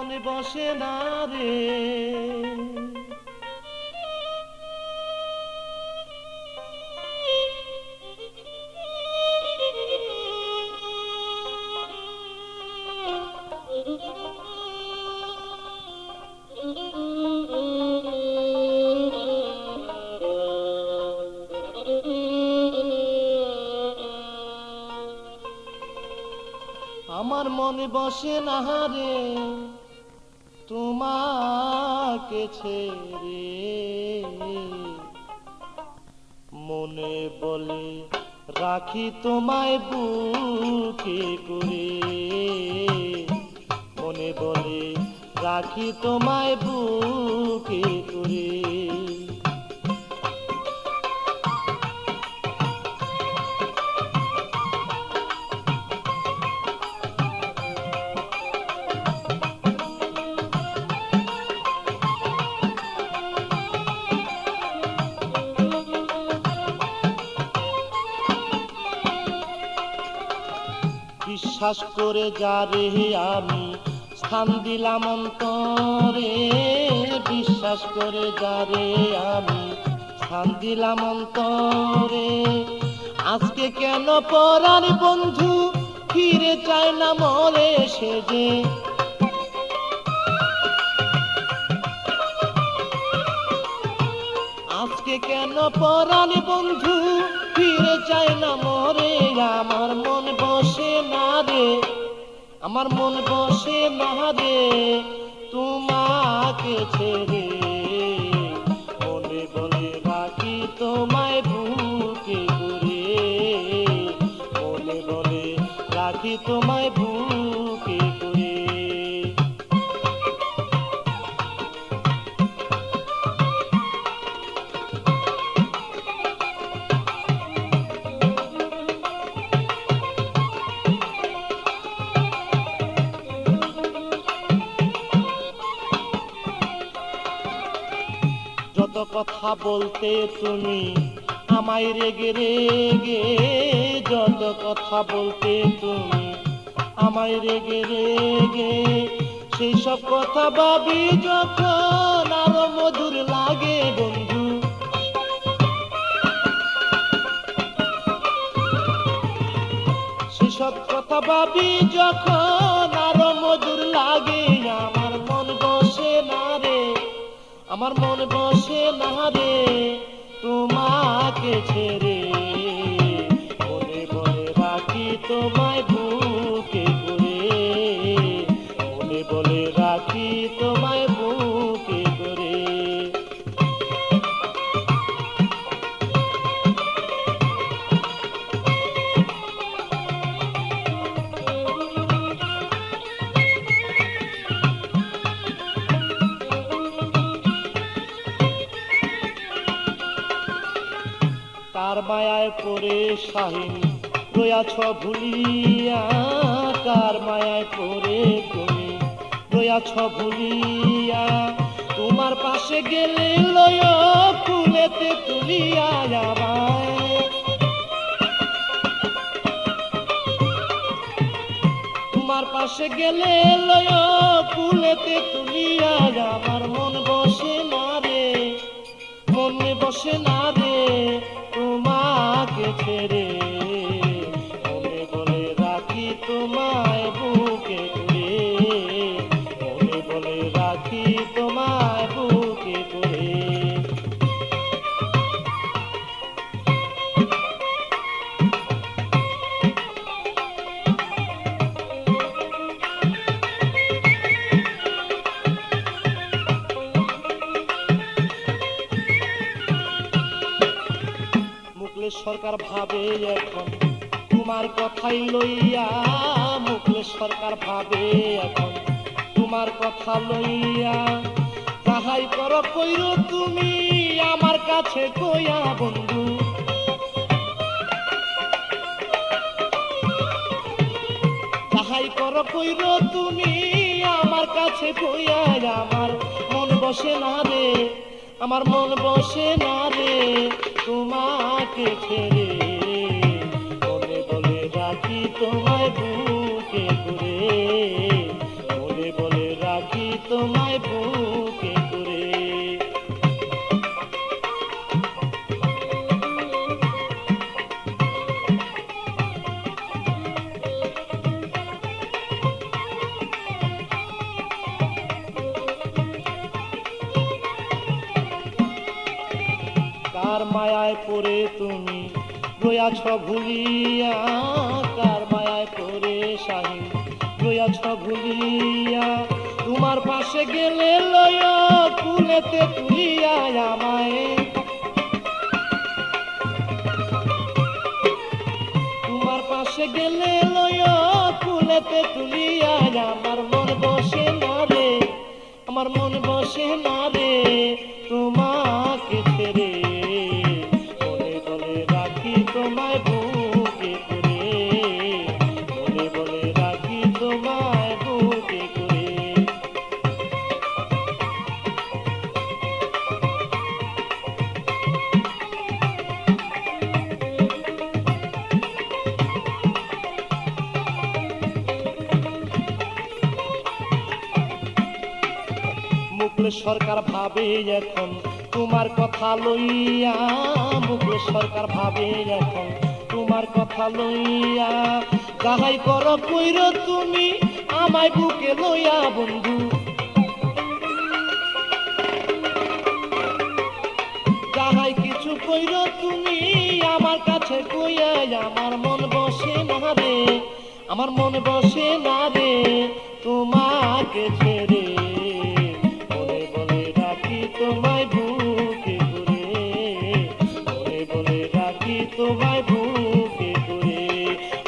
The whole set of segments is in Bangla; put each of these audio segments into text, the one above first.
মনে বসে না রে। আমার মনে বসে না রে তোমাকে ছেড়ে, মনে বলে রাখি তোমায় বুকে করে, মনে বলে রাখি তোমায় বুকে করে। বিশ্বাস করে যারে আমি স্থান দিলাম অন্তরে, বিশ্বাস করে যারে আমি স্থান দিলাম অন্তরে, আজকে কেন পরার বন্ধু ফিরে চায় না মরে সে যে। আজকে কেন পরার বন্ধু ফিরে চায় না মরে, আমার মন বসে না রে, আমার মন বসে না রে তোমাকে ছেড়ে, মনে বলে রাখি তোমায় বুকে করে, মনে বলে রাখি তোমায় বুকে করে। যত কথা বলতে তুমি আমায় রেগে রেগে, যত কথা বলতে তুমি আমায় রেগে রেগে, সেই সব কথা ভাবি যখন আরো মধুর লাগে বন্ধু। সেই সব কথা ভাবি যখন আরো মধুর লাগে, আমার মন বসে না রে, আমার মন বসে না রে তোমাকে ছেড়ে, মনে বলে রাখি তোমায় বুকে করে, মনে বলে রাখি তোমায় বুকে করে। কার মায়ায় পড়ে শাহিন রয়াছ ভুলিয়া, কার মায়ায় পড়ে তুমি রয়াছ ভুলিয়া, তোমার পাশে গেলে লয় ফুলেতে তুলিয়া আমায়, তোমার পাশে গেলে লয় ফুলেতে তুলিয়া, আমার মন বসে না রে, মনে বসে না রে তোমাকে ছেড়ে, মনে বলে রাখি তোমায় বুকে করে, মনে বলে রাখি তোমায় বুকে করে। মুকলেশ সরকার ভাবে এখন তোমার কথাই লইয়া, মুকলেশ সরকার ভাবে এখন তোমার কথা লইয়া, যাহাই করো কইরো তুমি আমার কাছে কইয়া বন্ধু, যাহাই করো কইরো তুমি আমার কাছে কইয়া, আমার মন বসে না রে, আমার মন বসে না রে তোমাকে ছেড়ে, মনে বলে রাখি তোমায় বুকে করে, মনে বলে রাখি কার মায়ায় পড়ে তুমি রয়াছ ভুলিয়া, কার মায়ায় পড়ে শাহিন রয়াছ ভুলিয়া। তোমার পাশে গেলে লয় কুলেতে তুলিয়া আমায়, তোমার পাশে গেলে লয় কুলেতে তুলিয়া। আমার মন বসে না রে, আমার মন বসে না রে তোমাকে ছেড়ে, বলে বলে রাখি তোমায় বুকে করে, বলে বলে রাখি তোমায় বুকে করে। মুকুল সরকার ভাবে এখন তোমার কথা লইয়া, মুকুল সরকার ভাবে এখন তোমার কথা লইয়া। যাহাই করো কইর তুমি আমায় বুকে লইয়া বন্ধু, যাহাই কিছু কইর তুমি আমার কাছে কইয়া। আমার মন বসে না রে, আমার মন বসে না রে তোমাকে ছেড়ে, বলে বলে রাখি তোমায় বুকে করে, বলে বলে রাখি তোমায় বুকে করে।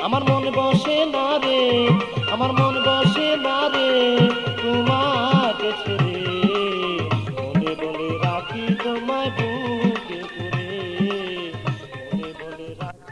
আমার মন বসে না রে, আমার মন বসে না রে তোমার